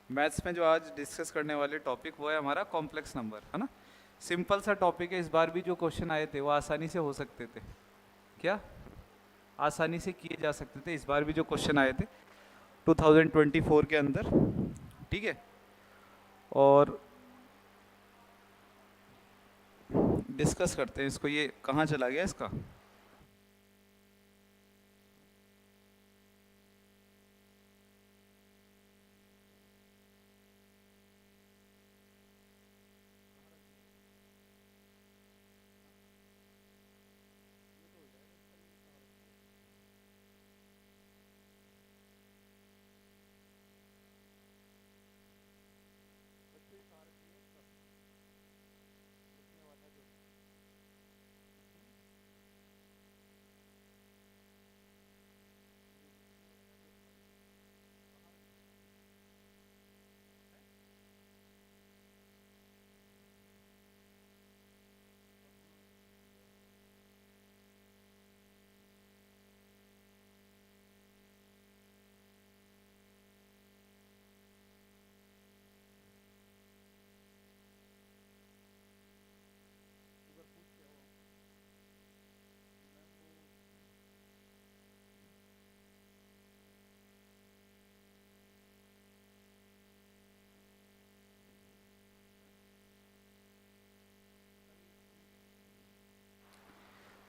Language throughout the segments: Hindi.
मैथ्स में जो आज डिस्कस करने वाले टॉपिक वो है हमारा कॉम्प्लेक्स नंबर, है ना। सिंपल सा टॉपिक है। इस बार भी जो क्वेश्चन आए थे वो आसानी से हो सकते थे, क्या आसानी से किए जा सकते थे। इस बार भी जो क्वेश्चन आए थे 2024 के अंदर, ठीक है। और डिस्कस करते हैं इसको। ये कहाँ चला गया इसका,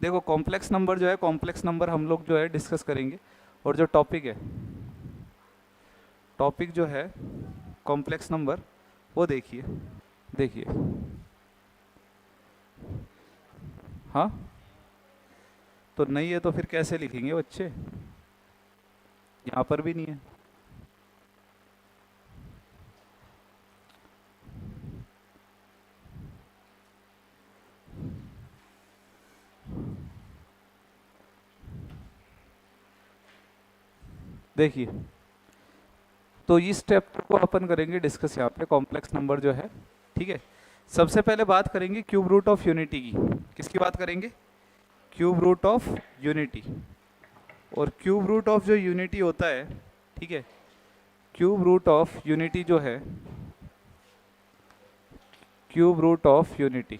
देखो कॉम्प्लेक्स नंबर जो है, कॉम्प्लेक्स नंबर हम लोग जो है डिस्कस करेंगे। और जो टॉपिक है, टॉपिक जो है कॉम्प्लेक्स नंबर, वो देखिए। देखिए, हाँ तो नहीं है तो फिर कैसे लिखेंगे बच्चे, यहाँ पर भी नहीं है। देखिए, तो इस चैप्टर को अपन करेंगे डिस्कस यहाँ पे, कॉम्प्लेक्स नंबर जो है, ठीक है। सबसे पहले बात करेंगे क्यूब रूट ऑफ यूनिटी की। किसकी बात करेंगे, क्यूब रूट ऑफ यूनिटी। और क्यूब रूट ऑफ जो यूनिटी होता है, ठीक है, क्यूब रूट ऑफ यूनिटी जो है, क्यूब रूट ऑफ यूनिटी,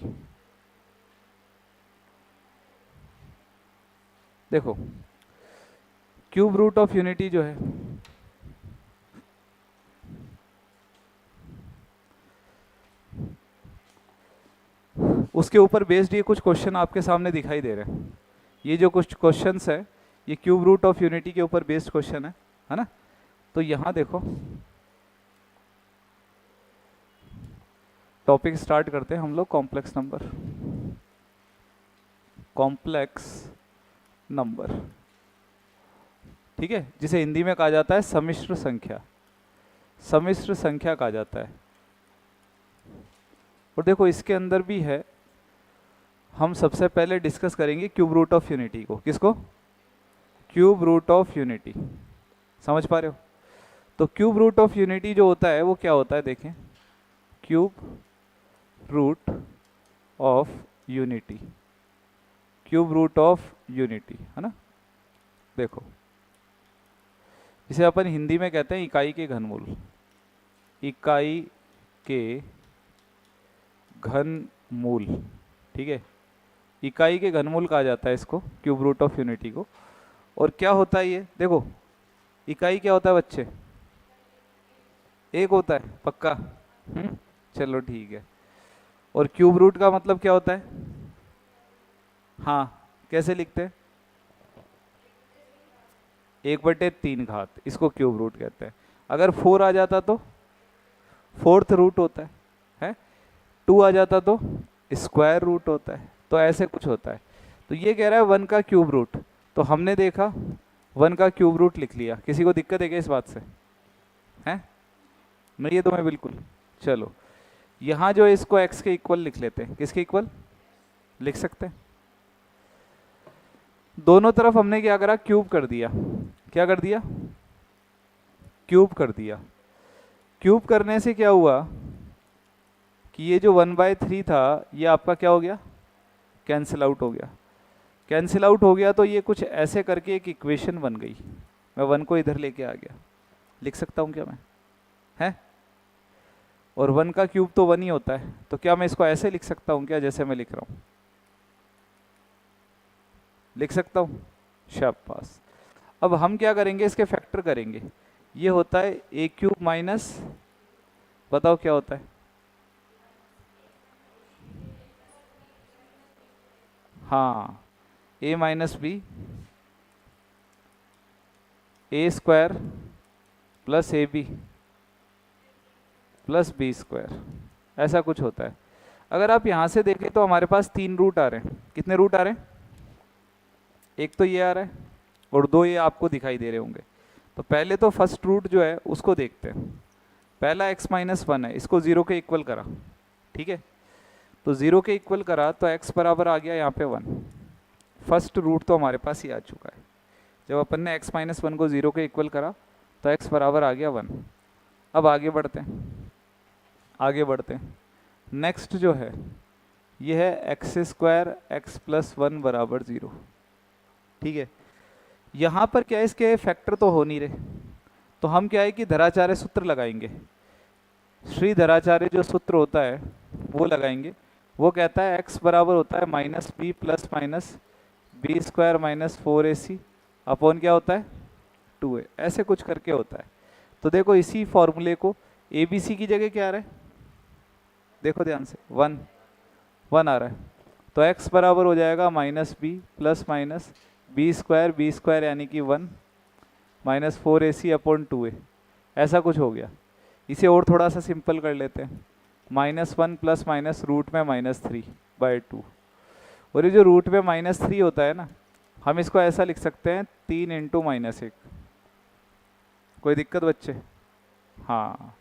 देखो क्यूब रूट ऑफ यूनिटी जो है, उसके ऊपर बेस्ड ये कुछ क्वेश्चन आपके सामने दिखाई दे रहे हैं। ये जो कुछ क्वेश्चंस है, ये क्यूब रूट ऑफ यूनिटी के ऊपर बेस्ड क्वेश्चन है ना। तो यहाँ देखो, टॉपिक स्टार्ट करते हैं हम लोग कॉम्प्लेक्स नंबर। कॉम्प्लेक्स नंबर, ठीक है, जिसे हिंदी में कहा जाता है सम्मिश्र संख्या। सम्मिश्र संख्या कहा जाता है। और देखो इसके अंदर भी है, हम सबसे पहले डिस्कस करेंगे क्यूब रूट ऑफ यूनिटी को। किसको, क्यूब रूट ऑफ यूनिटी। समझ पा रहे हो। तो क्यूब रूट ऑफ यूनिटी जो होता है वो क्या होता है, देखें, cube root of unity, cube root of unity, है ना। देखो इसे अपन हिंदी में कहते हैं इकाई के घनमूल। इकाई के घनमूल, ठीक है, इकाई के घनमूल कहा जाता है इसको, क्यूब रूट ऑफ यूनिटी को। और क्या होता है ये, देखो इकाई क्या होता है बच्चे, एक होता है, पक्का। चलो ठीक है। और क्यूब रूट का मतलब क्या होता है, हाँ कैसे लिखते हैं, 1/3 घात, इसको क्यूब रूट कहते हैं। अगर 4 आ जाता तो फोर्थ रूट होता है 2 आ जाता तो स्क्वायर रूट होता है। तो ऐसे कुछ होता है। तो ये कह रहा है 1 का क्यूब रूट, तो हमने देखा 1 का क्यूब रूट लिख लिया। किसी को दिक्कत है क्या इस बात से, है नहीं है तुम्हें बिल्कुल। चलो यहाँ जो है इसको x के इक्वल लिख लेते हैं। किसके इक्वल लिख सकते हैं, दोनों तरफ हमने क्या करा, क्यूब कर दिया। क्या कर दिया, क्यूब कर दिया। क्यूब करने से क्या हुआ कि ये जो 1/3 था ये आपका क्या हो गया, कैंसिल आउट हो गया। कैंसिल आउट हो गया तो ये कुछ ऐसे करके एक इक्वेशन बन गई। मैं 1 को इधर लेके आ गया, लिख सकता हूँ क्या मैं, है और 1 का क्यूब तो 1 ही होता है, तो क्या मैं इसको ऐसे लिख सकता हूँ क्या, जैसे मैं लिख रहा हूँ? लिख सकता हूँ, शाबाश। अब हम क्या करेंगे, इसके फैक्टर करेंगे। ये होता है ए क्यूब माइनस, बताओ क्या होता है? हाँ, A minus B, A square plus A B plus B square, ऐसा कुछ होता है। अगर आप यहाँ से देखें तो हमारे पास 3 रूट आ रहे हैं। कितने रूट आ रहे हैं? एक तो ये आ रहा है और 2 ये आपको दिखाई दे रहे होंगे। तो पहले तो फर्स्ट रूट जो है उसको देखते हैं। पहला x माइनस 1 है, इसको 0 के इक्वल करा, ठीक है? तो 0 के इक्वल करा तो x बराबर आ गया यहाँ पे 1। फर्स्ट रूट तो हमारे पास ही आ चुका है। जब अपन ने x माइनस 1 को 0 के इक्वल करा तो x बराबर आ गया 1। अब आगे बढ़ते हैं, आगे बढ़ते हैं। नेक्स्ट जो है ये है एक्स स्क्वायर एक्स प्लस 1 बराबर 0, ठीक है? यहाँ पर क्या है, इसके फैक्टर तो हो नहीं रहे, तो हम क्या है कि धराचार्य सूत्र लगाएंगे। श्री धराचार्य जो सूत्र होता है वो लगाएंगे। वो कहता है x बराबर होता है minus b plus minus b square minus 4ac upon क्या होता है 2a, ऐसे कुछ करके होता है। तो देखो इसी फॉर्मूले को ए बी सी की जगह क्या आ रहा है, देखो ध्यान से, 1 आ रहा है। तो x बराबर हो जाएगा minus b plus minus b square यानी कि 1 माइनस 4ac अपॉन 2a, ऐसा कुछ हो गया। इसे और थोड़ा सा सिंपल कर लेते हैं, -1 प्लस माइनस रूट में -3/2। और ये जो रूट में -3 होता है ना, हम इसको ऐसा लिख सकते हैं 3 इंटू -1। कोई दिक्कत बच्चे? हाँ,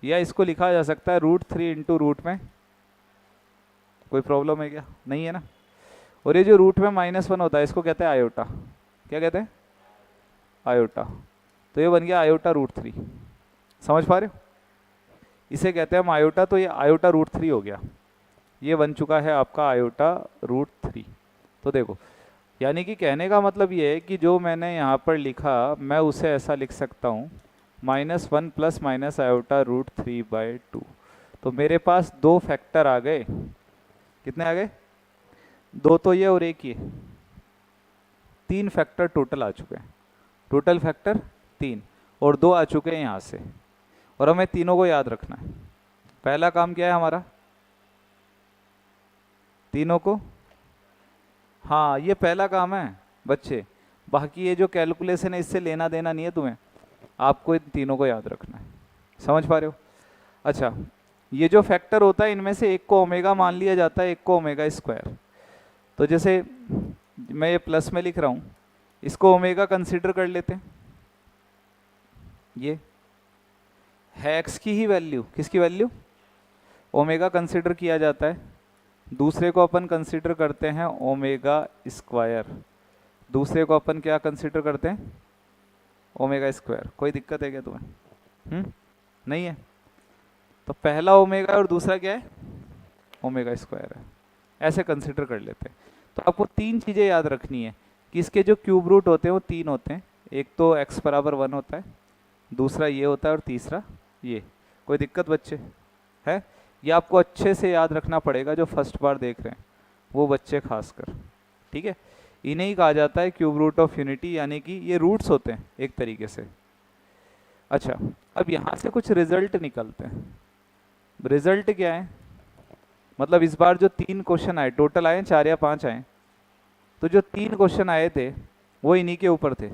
या इसको लिखा जा सकता है √3 इंटू रूट में। कोई प्रॉब्लम है क्या? नहीं है ना। और ये जो रूट में -1 होता है इसको कहते हैं आयोटा। क्या कहते हैं? आयोटा। तो ये बन गया आयोटा √3। समझ पा रहे हो? इसे कहते हैं हम आयोटा, तो ये आयोटा √3 हो गया। ये बन चुका है आपका आयोटा √3। तो देखो, यानी कि कहने का मतलब ये है कि जो मैंने यहाँ पर लिखा मैं उसे ऐसा लिख सकता हूँ -1 प्लस माइनस आयोटा √3/2। तो मेरे पास 2 फैक्टर आ गए। कितने आ गए? 2 तो ये और 1 ये, 3 फैक्टर टोटल आ चुके हैं। टोटल फैक्टर 3 और 2 आ चुके हैं यहाँ से, और हमें तीनों को याद रखना है। पहला काम क्या है हमारा? तीनों को, हाँ ये पहला काम है बच्चे। बाकी ये जो कैलकुलेशन है इससे लेना देना नहीं है तुम्हें, आपको इन तीनों को याद रखना है। समझ पा रहे हो? अच्छा, ये जो फैक्टर होता है इनमें से एक को ओमेगा मान लिया जाता है, एक को ओमेगा स्क्वायर। तो जैसे मैं ये प्लस में लिख रहा हूँ, इसको ओमेगा कंसिडर कर लेते हैं। ये है एक्स की ही वैल्यू, किसकी वैल्यू? ओमेगा कंसिडर किया जाता है। दूसरे को अपन कंसिडर करते हैं ओमेगा स्क्वायर। दूसरे को अपन क्या कंसिडर करते हैं? Omega square. कोई दिक्कत है क्या तुम्हें? नहीं है। तो पहला ओमेगा और दूसरा क्या है? ओमेगा स्क्वायर है। ऐसे कंसिडर कर लेते हैं। तो आपको 3 चीज़ें याद रखनी है कि इसके जो क्यूब रूट होते हैं वो 3 होते हैं। एक तो x बराबर 1 होता है, दूसरा ये होता है, और तीसरा ये। कोई दिक्कत बच्चे है? ये आपको अच्छे से याद रखना पड़ेगा, जो फर्स्ट बार देख रहे हैं वो बच्चे खासकर, ठीक है? इन्हें ही कहा जाता है क्यूब रूट ऑफ यूनिटी, यानी कि ये रूट्स होते हैं एक तरीके से। अच्छा, अब यहाँ से कुछ रिजल्ट निकलते हैं। रिजल्ट क्या है? मतलब इस बार जो 3 क्वेश्चन आए, टोटल आए 4 या 5 आए, तो जो 3 क्वेश्चन आए थे वो इन्हीं के ऊपर थे।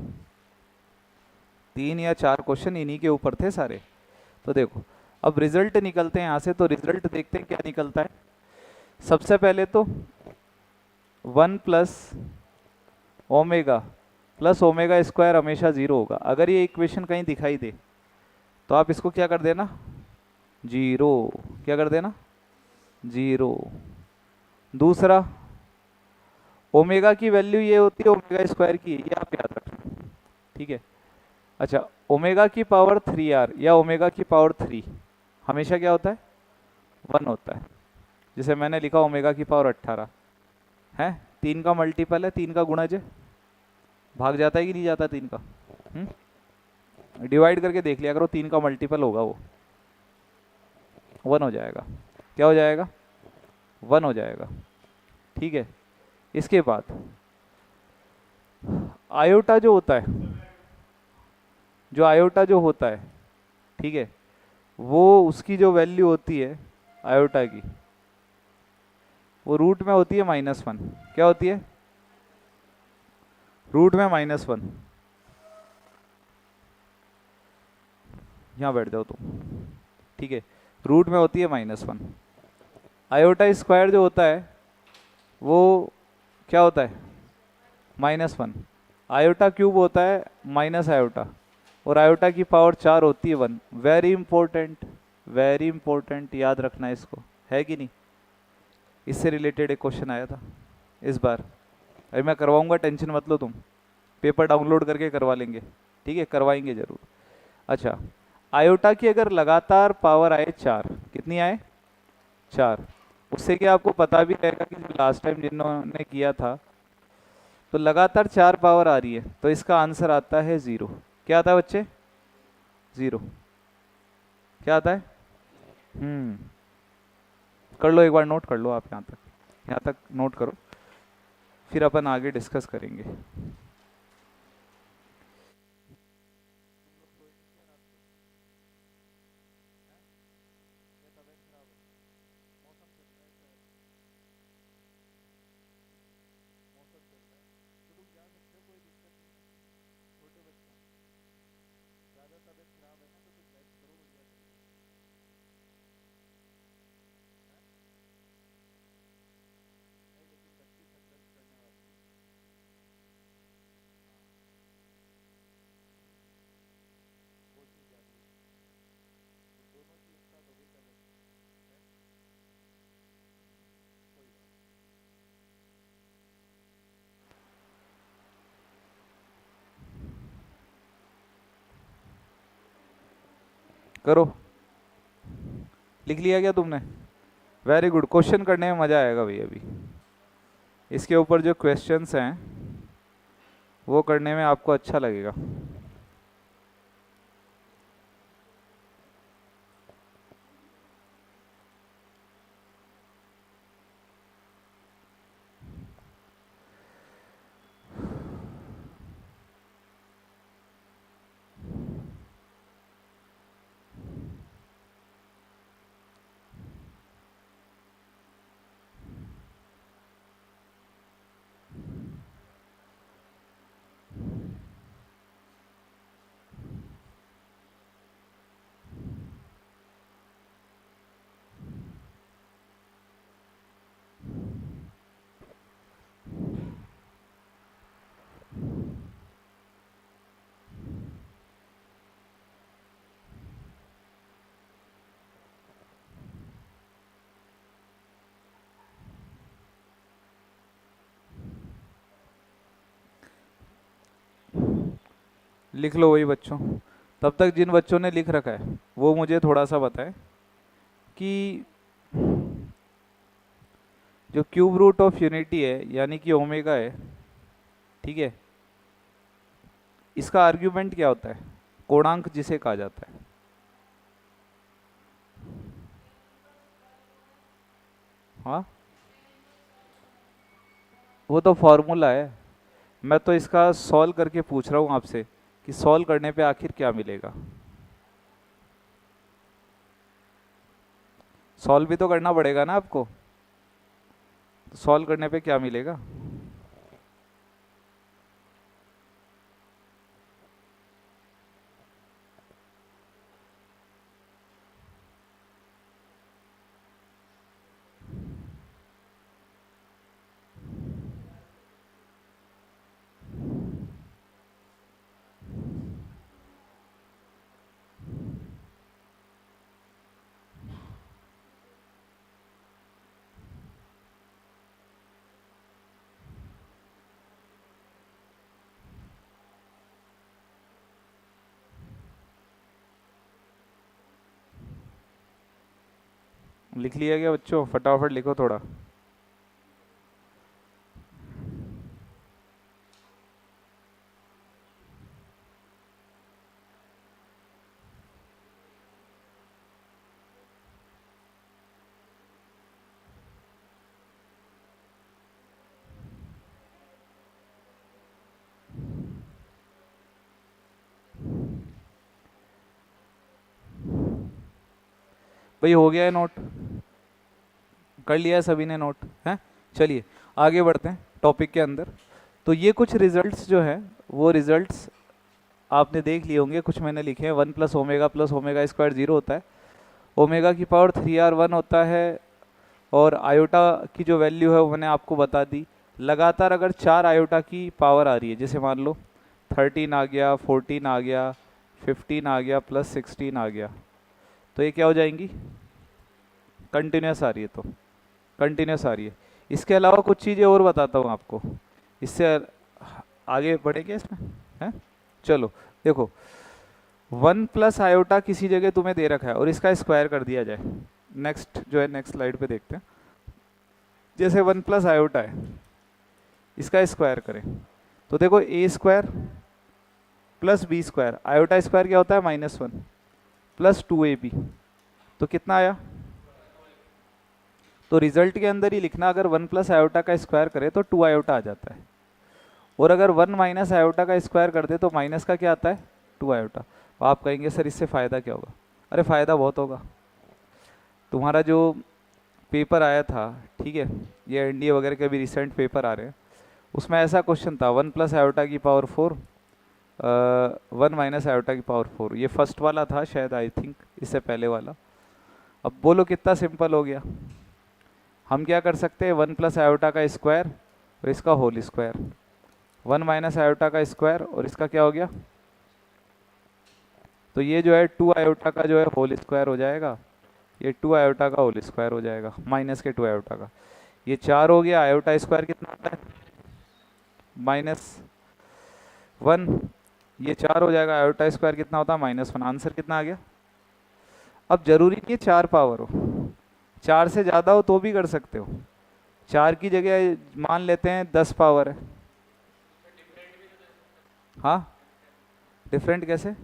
3 या 4 क्वेश्चन इन्हीं के ऊपर थे सारे। तो देखो, अब रिजल्ट निकलते हैं यहाँ से। तो रिजल्ट देखते हैं क्या निकलता है। सबसे पहले तो 1 प्लस ओमेगा स्क्वायर हमेशा 0 होगा। अगर ये इक्वेशन कहीं दिखाई दे तो आप इसको क्या कर देना? 0। क्या कर देना? 0। दूसरा, ओमेगा की वैल्यू ये होती है ओमेगा स्क्वायर की, ये आप याद रखना, ठीक है? अच्छा, ओमेगा की पावर 3r या ओमेगा की पावर 3 हमेशा क्या होता है? 1 होता है। जैसे मैंने लिखा ओमेगा की पावर 18 है, 3 का मल्टीपल है, 3 का गुणज है, भाग जाता है कि नहीं जाता 3 का? डिवाइड करके देख लिया करो, 3 का मल्टीपल होगा वो। 1 हो जाएगा। क्या हो जाएगा? 1 हो जाएगा। ठीक है। इसके बाद आयोटा जो होता है, जो आयोटा जो होता है, ठीक है, वो उसकी जो वैल्यू होती है आयोटा की, वो रूट में होती है -1। क्या होती है? रूट में -1। यहाँ बैठ जाओ तुम। ठीक है, रूट में होती है -1। आयोटा स्क्वायर जो होता है वो क्या होता है? -1। आयोटा क्यूब होता है माइनस आयोटा, और आयोटा की पावर 4 होती है 1। वेरी इंपॉर्टेंट, वेरी इंपॉर्टेंट, याद रखना है इसको, है कि नहीं? इससे रिलेटेड एक क्वेश्चन आया था इस बार। अभी मैं करवाऊंगा, टेंशन मत लो तुम, पेपर डाउनलोड करके करवा लेंगे। ठीक है, करवाएंगे जरूर। अच्छा, आयोटा की अगर लगातार पावर आए 4, कितनी आए? 4। उससे क्या आपको पता भी रहेगा कि लास्ट टाइम जिन्होंने किया था, तो लगातार 4 पावर आ रही है, तो इसका आंसर आता है 0। क्या आता है बच्चे? 0। क्या आता है? कर लो, एक बार नोट कर लो आप, यहाँ तक नोट करो, फिर अपन आगे डिस्कस करेंगे। करो, लिख लिया क्या तुमने? Very good. क्वेश्चन करने में मज़ा आएगा भाई। अभी इसके ऊपर जो क्वेश्चंस हैं वो करने में आपको अच्छा लगेगा। लिख लो वही बच्चों। तब तक जिन बच्चों ने लिख रखा है वो मुझे थोड़ा सा बताएं कि जो क्यूब रूट ऑफ यूनिटी है यानी कि ओमेगा है, ठीक है, इसका आर्ग्यूमेंट क्या होता है? कोणांक जिसे कहा जाता है। हाँ, वो तो फॉर्मूला है। मैं तो इसका सॉल्व करके पूछ रहा हूँ आपसे कि सॉल्व करने पे आखिर क्या मिलेगा। सॉल्व भी तो करना पड़ेगा ना आपको, तो सॉल्व करने पे क्या मिलेगा? लिख लिया गया बच्चों? फटाफट लिखो थोड़ा। भाई हो गया है नोट, कर लिया है सभी ने नोट है? चलिए आगे बढ़ते हैं टॉपिक के अंदर। तो ये कुछ रिजल्ट्स जो है वो रिजल्ट्स आपने देख लिए होंगे, कुछ मैंने लिखे हैं। 1 प्लस ओमेगा स्क्वायर 0 होता है, ओमेगा की पावर 3r 1 होता है, और आयोटा की जो वैल्यू है वो मैंने आपको बता दी। लगातार अगर 4 आयोटा की पावर आ रही है, जैसे मान लो 13 आ गया, 14 आ गया, 15 आ गया, प्लस 16 आ गया, तो ये क्या हो जाएंगी? कंटिन्यूस आ रही है, तो कंटिन्यूस आ रही है। इसके अलावा कुछ चीज़ें और बताता हूँ आपको, इससे आगे बढ़ेंगे इसमें है। चलो देखो, 1 प्लस आयोटा किसी जगह तुम्हें दे रखा है और इसका स्क्वायर कर दिया जाए। नेक्स्ट जो है नेक्स्ट स्लाइड पे देखते हैं। जैसे 1 प्लस आयोटा है, इसका स्क्वायर करें तो देखो A square plus B square, iota square क्या होता है? -1 प्लस 2ab, तो कितना आया? तो रिजल्ट के अंदर ही लिखना, अगर 1 प्लस आयोटा का स्क्वायर करे तो 2 आयोटा आ जाता है, और अगर 1 माइनस आयोटा का स्क्वायर कर दे तो माइनस का क्या आता है? 2 आयोटा। तो आप कहेंगे सर इससे फ़ायदा क्या होगा? अरे फ़ायदा बहुत होगा। तुम्हारा जो पेपर आया था, ठीक है, ये एनडीए वगैरह के भी रिसेंट पेपर आ रहे हैं, उसमें ऐसा क्वेश्चन था 1 प्लस आयोटा की पावर 4, 1 माइनस आयोटा की पावर 4। ये फर्स्ट वाला था शायद, आई थिंक इससे पहले वाला। अब बोलो कितना सिंपल हो गया। हम क्या कर सकते हैं? 1 प्लस आयोटा का स्क्वायर और इसका होल स्क्वायर, 1 माइनस आयोटा का स्क्वायर और इसका क्या हो गया? तो ये जो है 2 आयोटा का जो है होल स्क्वायर हो जाएगा, ये 2 आयोटा का होल स्क्वायर हो जाएगा, माइनस के 2 आयोटा का। ये 4 हो गया, आयोटा स्क्वायर कितना होता है? -1। ये 4 हो जाएगा, आयोटा स्क्वायर कितना होता है? -1। आंसर कितना आ गया? अब जरूरी नहीं है 4 पावर हो, 4 से ज़्यादा हो तो भी कर सकते हो। 4 की जगह मान लेते हैं 10 पावर है। हाँ, डिफरेंट कैसे?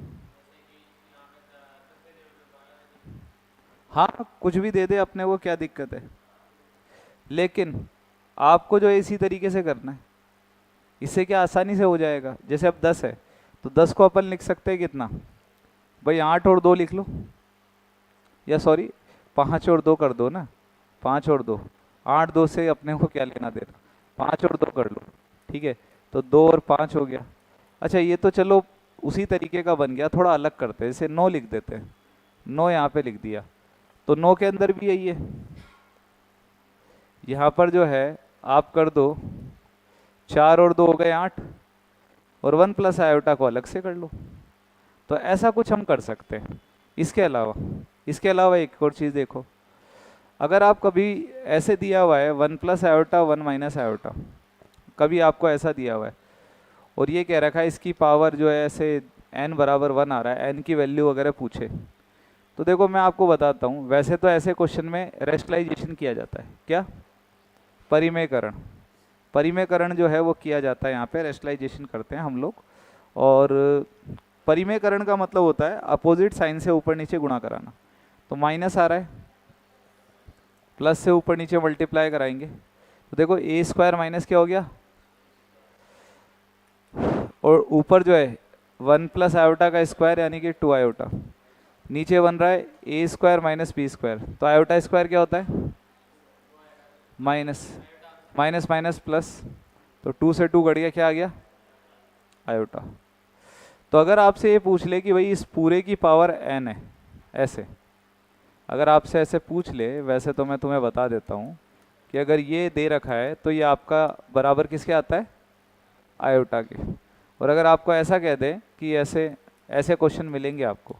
हाँ, कुछ भी दे दे अपने को, क्या दिक्कत है? लेकिन आपको जो है इसी तरीके से करना है, इससे क्या आसानी से हो जाएगा। जैसे अब 10 है तो 10 को अपन लिख सकते हैं कितना? भाई 8 और 2 लिख लो, या सॉरी 5 और 2 कर दो ना, 5 और 2, 8 2 से अपने को क्या लेना देना, 5 और 2 कर लो, ठीक है। तो 2 और 5 हो गया। अच्छा ये तो चलो उसी तरीके का बन गया, थोड़ा अलग करते हैं, जैसे 9 लिख देते हैं, 9 यहाँ पे लिख दिया, तो 9 के अंदर भी यही है। यहाँ पर जो है आप कर दो, 4 और 2 हो गए 8, और 1 प्लस आयोटा को अलग से कर लो। तो ऐसा कुछ हम कर सकते हैं। इसके अलावा एक और चीज़ देखो, अगर आप कभी ऐसे दिया हुआ है 1 प्लस आयोटा 1 माइनस आयोटा, कभी आपको ऐसा दिया हुआ है और ये कह रखा है इसकी पावर जो है ऐसे n बराबर 1 आ रहा है, n की वैल्यू वगैरह पूछे, तो देखो मैं आपको बताता हूँ, वैसे तो ऐसे क्वेश्चन में रेशनलाइजेशन किया जाता है। क्या? परिमेयकरण। परिमेयकरण जो है वो किया जाता है, यहाँ पे रेशनलाइजेशन करते हैं हम लोग। और परिमेयकरण का मतलब होता है अपोजिट साइन से ऊपर नीचे गुणा कराना। तो माइनस आ रहा है, प्लस से ऊपर नीचे मल्टीप्लाई कराएंगे, तो देखो ए स्क्वायर माइनस क्या हो गया, और ऊपर जो है 1 प्लस आयोटा का स्क्वायर यानी कि 2 आयोटा, नीचे बन रहा है ए स्क्वायर माइनस बी स्क्वायर। तो आयोटा स्क्वायर क्या होता है? माइनस माइनस माइनस प्लस, तो 2 से 2 कट गया, क्या आ गया? आयोटा। तो अगर आपसे ये पूछ ले कि भाई इस पूरे की पावर n है, ऐसे अगर आपसे ऐसे पूछ ले, वैसे तो मैं तुम्हें बता देता हूँ कि अगर ये दे रखा है तो ये आपका बराबर किसके आता है? आयोटा के। और अगर आपको ऐसा कह दे कि ऐसे ऐसे क्वेश्चन मिलेंगे आपको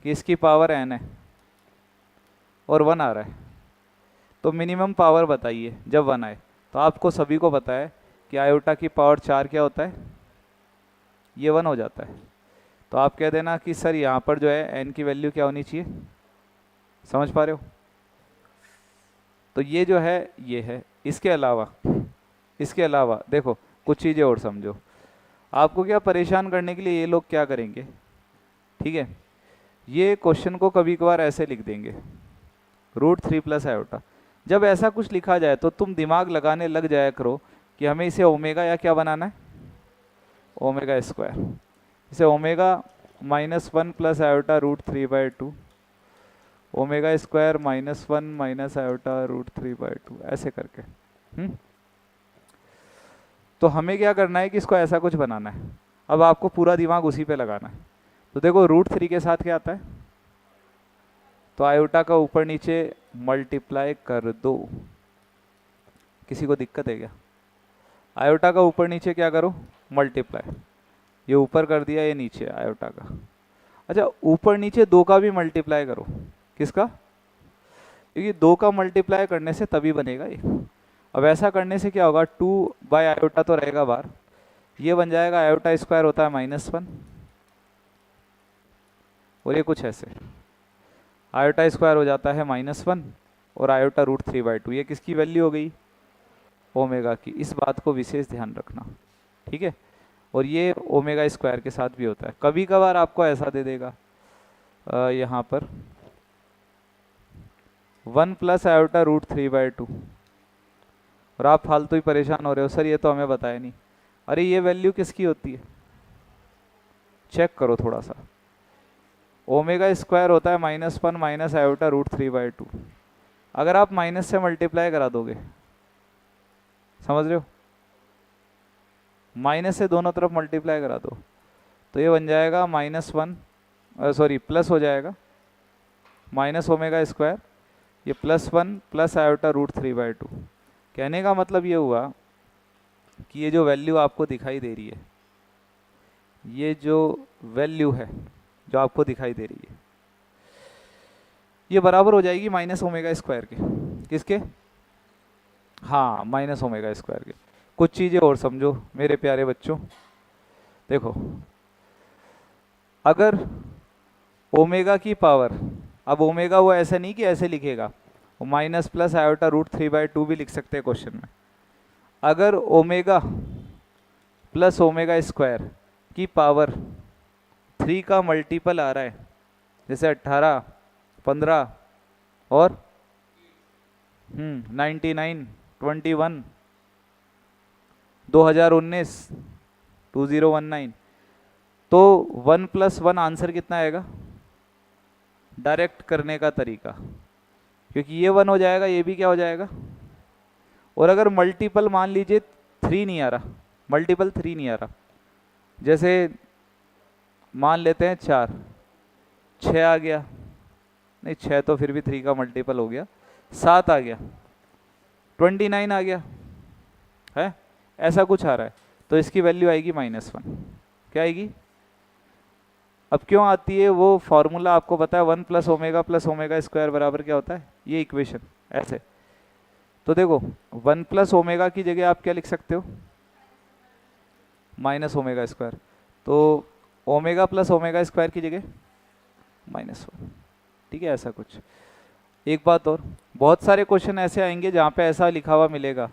कि इसकी पावर n है और 1 आ रहा है, तो मिनिमम पावर बताइए जब 1 आए। तो आपको सभी को पता है कि आयोटा की पावर 4 क्या होता है? ये 1 हो जाता है। तो आप कह देना कि सर यहाँ पर जो है n की वैल्यू क्या होनी चाहिए, समझ पा रहे हो? तो ये जो है ये है। इसके अलावा देखो कुछ चीज़ें और समझो, आपको क्या परेशान करने के लिए ये लोग क्या करेंगे, ठीक है, ये क्वेश्चन को कभी कभार ऐसे लिख देंगे √3 प्लस आयोटा। जब ऐसा कुछ लिखा जाए तो तुम दिमाग लगाने लग जाया करो कि हमें इसे ओमेगा या क्या बनाना है, ओमेगा स्क्वायर। इसे omega -1 plus iota √3/2 omega square -1 minus iota √3/2 ऐसे करके। तो हमें क्या करना है कि इसको ऐसा कुछ बनाना है। अब आपको पूरा दिमाग उसी पे लगाना है। तो देखो √3 के साथ क्या आता है, तो आयोटा का ऊपर नीचे मल्टीप्लाई कर दो। किसी को दिक्कत है क्या? आयोटा का ऊपर नीचे क्या करो, मल्टीप्लाई। ये ऊपर कर दिया, ये नीचे आयोटा का। अच्छा, ऊपर नीचे 2 का भी मल्टीप्लाई करो। किसका? क्योंकि 2 का मल्टीप्लाई करने से तभी बनेगा ये। अब ऐसा करने से क्या होगा, 2/आयोटा तो रहेगा बाहर, ये बन जाएगा आयोटा स्क्वायर होता है -1, और ये कुछ ऐसे आयोटा स्क्वायर हो जाता है -1 और आयोटा √3/2। ये किसकी वैल्यू हो गई? ओमेगा की। इस बात को विशेष ध्यान रखना, ठीक है। और ये ओमेगा स्क्वायर के साथ भी होता है। कभी कभार आपको ऐसा दे देगा यहाँ पर 1 + आयोटा √3/2, और आप फालतू ही परेशान हो रहे हो, सर ये तो हमें बताया नहीं। अरे ये वैल्यू किसकी होती है, चेक करो थोड़ा सा। ओमेगा स्क्वायर होता है -1 माइनस आयोटा √3/2। अगर आप माइनस से मल्टीप्लाई करा दोगे, समझ रहे हो, माइनस से दोनों तरफ मल्टीप्लाई करा दो, तो ये बन जाएगा -1, सॉरी प्लस हो जाएगा माइनस ओमेगा स्क्वायर, ये +1 + आयोटा √3/2। कहने का मतलब ये हुआ कि ये जो वैल्यू आपको दिखाई दे रही है, ये जो वैल्यू है जो आपको दिखाई दे रही है, ये बराबर हो जाएगी माइनस ओमेगा स्क्वायर के। किसके? हाँ, माइनस ओमेगा स्क्वायर के। कुछ चीज़ें और समझो मेरे प्यारे बच्चों। देखो, अगर ओमेगा की पावर, अब ओमेगा वो ऐसे नहीं कि ऐसे लिखेगा, वो माइनस प्लस आयोटा √3/2 भी लिख सकते हैं क्वेश्चन में। अगर ओमेगा प्लस ओमेगा स्क्वायर की पावर 3 का मल्टीपल आ रहा है, जैसे 18, 15 और 99, 21, 2019, 2019, तो 1 + 1 आंसर कितना आएगा? डायरेक्ट करने का तरीका, क्योंकि ये 1 हो जाएगा, ये भी क्या हो जाएगा। और अगर मल्टीपल मान लीजिए 3 नहीं आ रहा, मल्टीपल 3 नहीं आ रहा, जैसे मान लेते हैं 4, 6 आ गया, नहीं 6 तो फिर भी 3 का मल्टीपल हो गया, 7 आ गया, 29 आ गया है, ऐसा कुछ आ रहा है, तो इसकी वैल्यू आएगी -1। क्या आएगी? अब क्यों आती है वो फॉर्मूला आपको पता है, 1 + ओमेगा + ओमेगा स्क्वायर बराबर क्या होता है, ये इक्वेशन ऐसे। तो देखो 1 + ओमेगा की जगह आप क्या लिख सकते हो, माइनस ओमेगा स्क्वायर। तो ओमेगा + ओमेगा स्क्वायर की जगह -1, ठीक है, ऐसा कुछ। एक बात और, बहुत सारे क्वेश्चन ऐसे आएंगे जहाँ पे ऐसा लिखा हुआ मिलेगा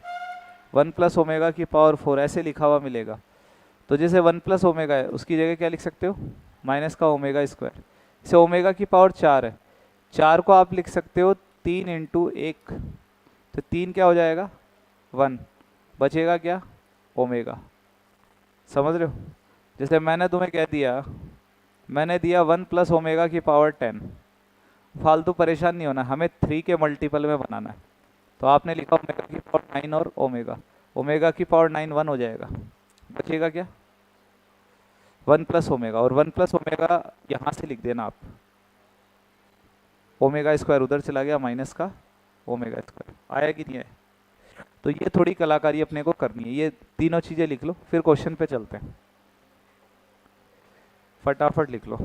1 + ओमेगा की पावर 4 ऐसे लिखा हुआ मिलेगा, तो जैसे 1 + ओमेगा है उसकी जगह क्या लिख सकते हो, माइनस का ओमेगा स्क्वायर। जैसे ओमेगा की पावर 4 है, 4 को आप लिख सकते हो 3 × 1, तो 3 क्या हो जाएगा, 1, बचेगा क्या, ओमेगा। समझ रहे हो? जैसे मैंने तुम्हें कह दिया, मैंने दिया 1 + ओमेगा की पावर 10, फालतू परेशान नहीं होना, हमें 3 के मल्टीपल में बनाना है। तो आपने लिखा ओमेगा की पावर 9 और ओमेगा, ओमेगा की पावर 9 1 हो जाएगा, बचेगा क्या, 1 + ओमेगा, और 1 + ओमेगा यहाँ से लिख देना आप, ओमेगा स्क्वायर उधर चला गया, माइनस का ओमेगा स्क्वायर। आया कि नहीं आया? तो ये थोड़ी कलाकारी अपने को करनी है, ये तीनों चीज़ें लिख लो, फिर क्वेश्चन पे चलते हैं, फटाफट लिख लो।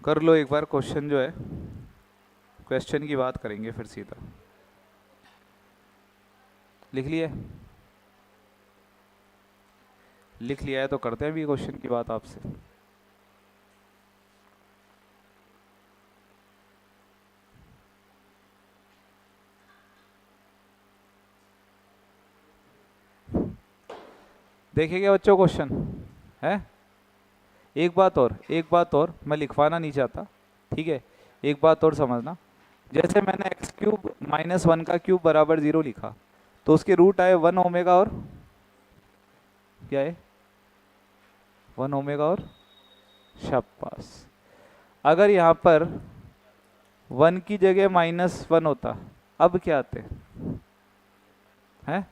कर लो एक बार क्वेश्चन जो है, क्वेश्चन की बात करेंगे फिर सीधा। लिख लिया? लिख लिया है तो करते हैं भी क्वेश्चन की बात आपसे। देखें क्या बच्चों क्वेश्चन है? एक बात और मैं लिखवाना नहीं चाहता, ठीक है, एक बात और समझना। जैसे मैंने एक्स क्यूब माइनस वन का क्यूब बराबर 0 लिखा, तो उसके रूट आए 1 ओमेगा और क्या है, 1 ओमेगा और शाबाश। अगर यहाँ पर 1 की जगह -1 होता, अब क्या आते हैं?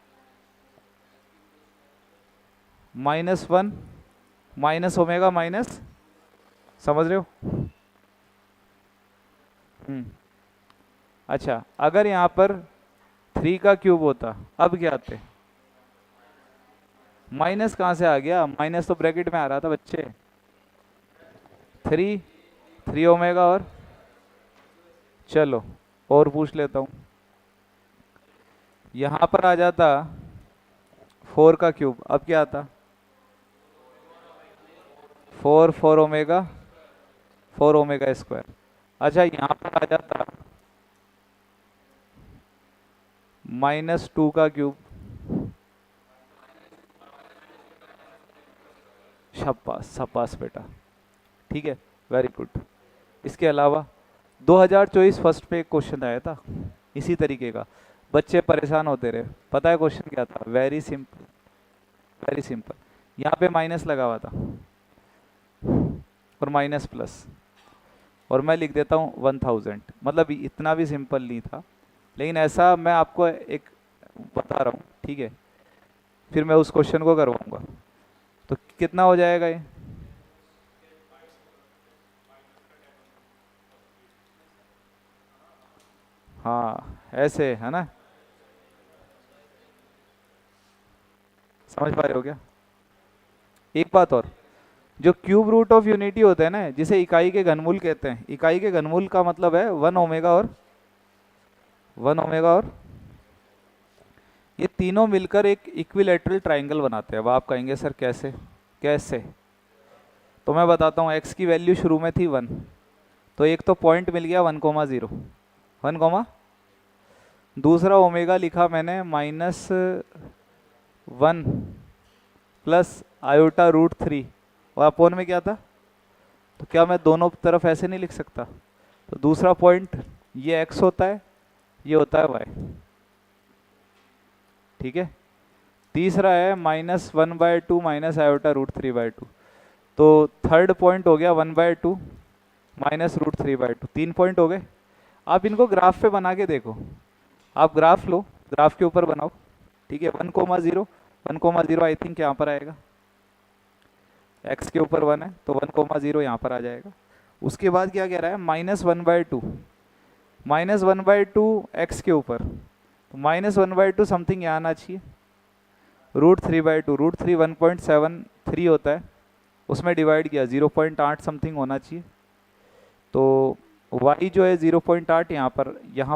-1 माइनस ओमेगा माइनस, समझ रहे हो? हम्म। अच्छा, अगर यहाँ पर 3 का क्यूब होता, अब क्या आते? माइनस कहाँ से आ गया? माइनस तो ब्रैकेट में आ रहा था बच्चे। 3 ओमेगा और, चलो और पूछ लेता हूँ, यहाँ पर आ जाता 4 का क्यूब, अब क्या आता? 4 ओमेगा, 4 ओमेगा स्क्वायर। अच्छा, यहाँ पर आ जाता -2 का क्यूब, शाबाश शाबाश बेटा, ठीक है, वेरी गुड। इसके अलावा 2024 फर्स्ट पे एक क्वेश्चन आया था इसी तरीके का, बच्चे परेशान होते रहे। पता है क्वेश्चन क्या था? Very simple, very simple. यहाँ पे माइनस लगा हुआ था और माइनस प्लस, और मैं लिख देता हूँ 1000। मतलब इतना भी सिंपल नहीं था, लेकिन ऐसा मैं आपको एक बता रहा हूँ, ठीक है, फिर मैं उस क्वेश्चन को करवाऊंगा। तो कितना हो जाएगा ये? हाँ ऐसे है ना, समझ पा रहे हो क्या? एक बात और, जो क्यूब रूट ऑफ यूनिटी होता है ना, जिसे इकाई के घनमूल कहते हैं, इकाई के घनमूल का मतलब है 1 ओमेगा और 1 ओमेगा और, ये तीनों मिलकर एक इक्विलेटरल ट्राइंगल बनाते हैं। अब आप कहेंगे सर कैसे? कैसे? तो मैं बताता हूँ। एक्स की वैल्यू शुरू में थी 1, तो एक तो पॉइंट मिल गया 1,0, 1, दूसरा ओमेगा लिखा मैंने -1 प्लस आयोटा √3, और अपोन में क्या था? तो क्या मैं दोनों तरफ ऐसे नहीं लिख सकता? तो दूसरा पॉइंट ये एक्स होता है, ये होता है वाई, ठीक है। तीसरा है -1/2 माइनस आयोटा √3/2, तो थर्ड पॉइंट हो गया 1/2 माइनस √3/2। 3 पॉइंट हो गए। आप इनको ग्राफ पे बना के देखो, आप ग्राफ लो, ग्राफ के ऊपर बनाओ, ठीक है। 1,0, 1,0 आई थिंक यहाँ पर आएगा, एक्स के ऊपर 1 है तो 1,0 यहाँ पर आ जाएगा। उसके बाद क्या कह रहा है? -1/2, -1/2 एक्स के ऊपर, तो -1/2 समथिंग यहाँ आना चाहिए। √3/2, √3 1.73 होता है, उसमें डिवाइड किया 0.8 समथिंग होना चाहिए, तो y जो है 0.8 यहाँ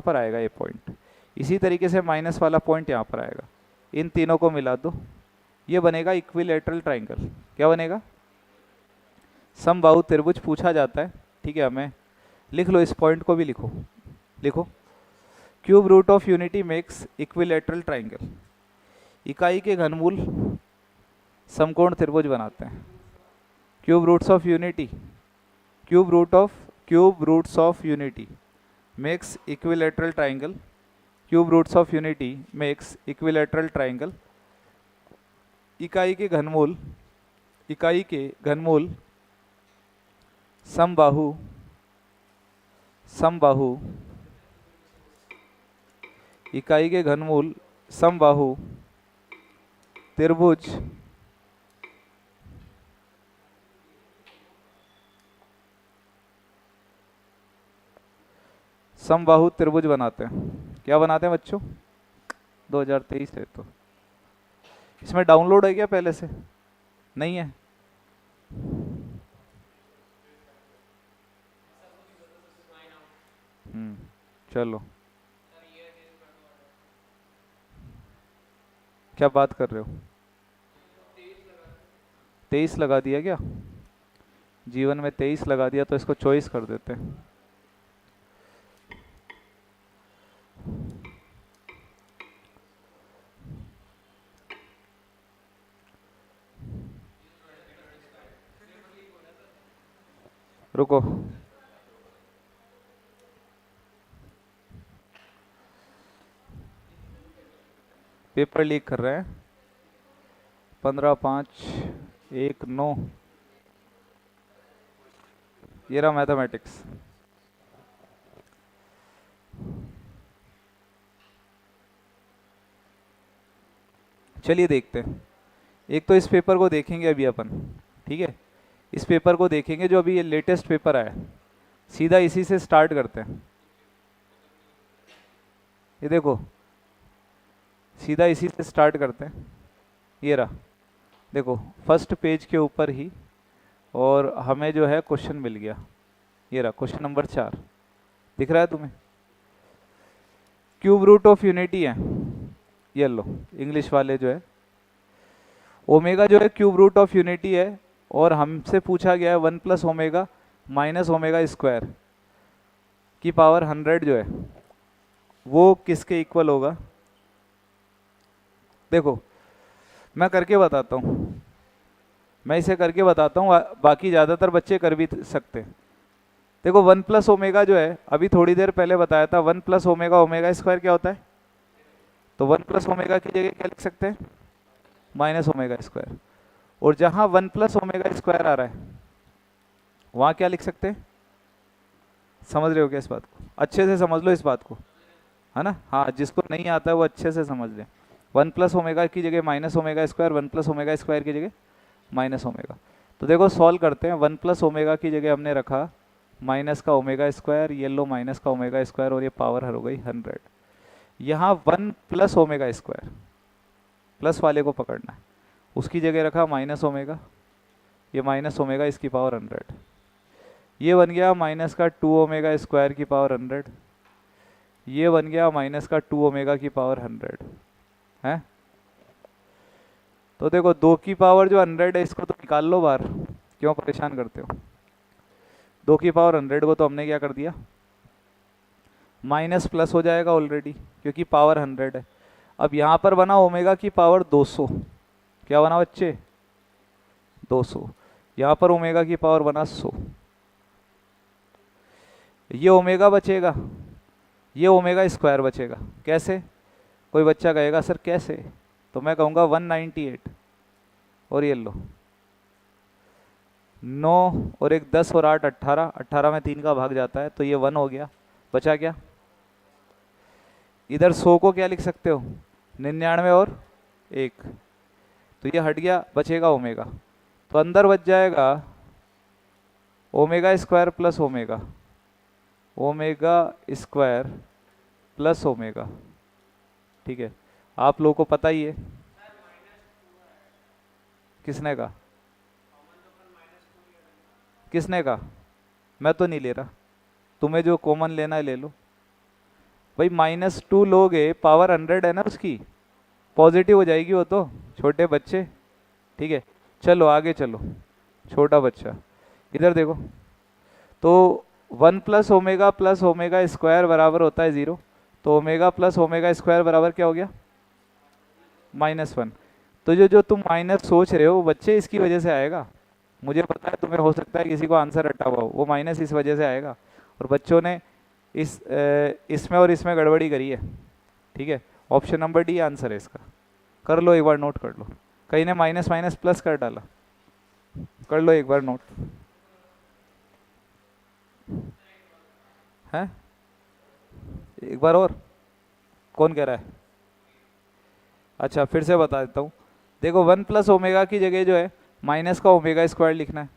पर आएगा ये पॉइंट। इसी तरीके से माइनस वाला पॉइंट यहाँ पर आएगा। इन तीनों को मिला दो, ये बनेगा इक्विलेटरल ट्राइंगल। क्या बनेगा? समबाहु त्रिभुज पूछा जाता है, ठीक है। हमें लिख लो, इस पॉइंट को भी लिखो, लिखो। Cube root of unity makes equilateral triangle, इकाई के घनमूल समकोण त्रिभुज बनाते हैं। Cube roots of unity, cube roots of unity makes equilateral triangle, cube roots of unity makes equilateral triangle. इकाई के घनमूल समबाहु समबाहु इकाई के घनमूल समबाहु त्रिभुज समबाहु त्रिभुज बनाते हैं। क्या बनाते हैं बच्चों? 2023 है तो इसमें डाउनलोड है क्या पहले से? नहीं है? चलो, क्या बात कर रहे हो? 23 लगा दिया क्या? जीवन में 23 लगा दिया, तो इसको 24 कर देते हैं। रुको, पेपर लीक कर रहे हैं। 15, 5, 1, 9, ये रहा मैथमेटिक्स। चलिए देखते हैं। एक तो इस पेपर को देखेंगे अभी अपन, ठीक है। इस पेपर को देखेंगे जो अभी ये लेटेस्ट पेपर आया है, सीधा इसी से स्टार्ट करते हैं। ये देखो, सीधा इसी से स्टार्ट करते हैं। ये रहा, देखो फर्स्ट पेज के ऊपर ही, और हमें जो है क्वेश्चन मिल गया। ये रहा क्वेश्चन नंबर 4, दिख रहा है तुम्हें? क्यूब रूट ऑफ यूनिटी है, ये लो इंग्लिश वाले जो है, ओमेगा जो है क्यूब रूट ऑफ यूनिटी है, और हमसे पूछा गया है 1 + ओमेगा माइनस ओमेगा स्क्वायर की पावर 100 जो है वो किसके इक्वल होगा। देखो मैं करके बताता हूँ, मैं इसे करके बताता हूँ, बाकी ज़्यादातर बच्चे कर भी सकते हैं। देखो 1 + ओमेगा जो है, अभी थोड़ी देर पहले बताया था 1 + ओमेगा ओमेगा स्क्वायर क्या होता है, तो 1 + ओमेगा की जगह क्या लिख सकते हैं, माइनस ओमेगा स्क्वायर। और जहाँ 1 + ओमेगा स्क्वायर आ रहा है वहाँ क्या लिख सकते हैं, समझ रहे हो क्या इस बात को? अच्छे से समझ लो इस बात को, है ना। हाँ, जिसको नहीं आता है वो अच्छे से समझ ले। 1 + ओमेगा की जगह minus omega square, 1 + omega square की जगह माइनस ओमेगा। तो देखो सॉल्व करते हैं। 1 + ओमेगा की जगह हमने रखा माइनस का ओमेगा स्क्वायर, ये लो माइनस का ओमेगा स्क्वायर, और ये पावर हो गई 100। यहाँ 1 + ओमेगा स्क्वायर, प्लस वाले को पकड़ना है, उसकी जगह रखा माइनस ओमेगा, ये माइनस ओमेगा इसकी पावर 100, ये बन गया माइनस का 2 ओमेगा स्क्वायर की पावर 100, ये बन गया माइनस का 2 ओमेगा की पावर 100 है। तो देखो 2 की पावर जो 100 है इसको तो निकाल लो बाहर, क्यों परेशान करते हो। 2 की पावर 100 को तो हमने क्या कर दिया, माइनस प्लस हो जाएगा ऑलरेडी, क्योंकि पावर 100 है। अब यहाँ पर बना ओमेगा की पावर 200, क्या बना बच्चे, 200। यहाँ पर ओमेगा की पावर बना 100, ये ओमेगा बचेगा, ये ओमेगा स्क्वायर बचेगा। कैसे, कोई बच्चा कहेगा सर कैसे, तो मैं कहूँगा 198, और ये लो 9 और एक 10 और 8 18, 18 में 3 का भाग जाता है, तो ये 1 हो गया। बचा क्या, इधर 100 को क्या लिख सकते हो, 99 और 1, तो ये हट गया, बचेगा ओमेगा। तो अंदर बच जाएगा omega square plus omega, omega square plus omega, ठीक है। आप लोगों को पता ही है, किसने कहा, किसने कहा, मैं तो नहीं ले रहा, तुम्हें जो कॉमन लेना है ले लो। भाई -2 लोगे, पावर 100 है ना उसकी, पॉजिटिव हो जाएगी वो तो, छोटे बच्चे, ठीक है। चलो आगे चलो, छोटा बच्चा इधर देखो, तो 1 + ओमेगा प्लस ओमेगा स्क्वायर बराबर होता है 0, तो ओमेगा प्लस ओमेगा स्क्वायर बराबर क्या हो गया, -1। तो जो जो तुम माइनस सोच रहे हो बच्चे, इसकी वजह से आएगा। मुझे पता है तुम्हें हो सकता है किसी को आंसर रटा हुआ हो, वो माइनस इस वजह से आएगा, और बच्चों ने इसमें और इसमें गड़बड़ी करी है, ठीक है। ऑप्शन नंबर डी आंसर है इसका, कर लो एक बार, नोट कर लो, कहीं ने माइनस माइनस प्लस कर डाला, कर लो एक बार नोट है, एक बार और, कौन कह रहा है, अच्छा फिर से बता देता हूँ। देखो 1 + ओमेगा की जगह जो है माइनस का ओमेगा स्क्वायर लिखना है,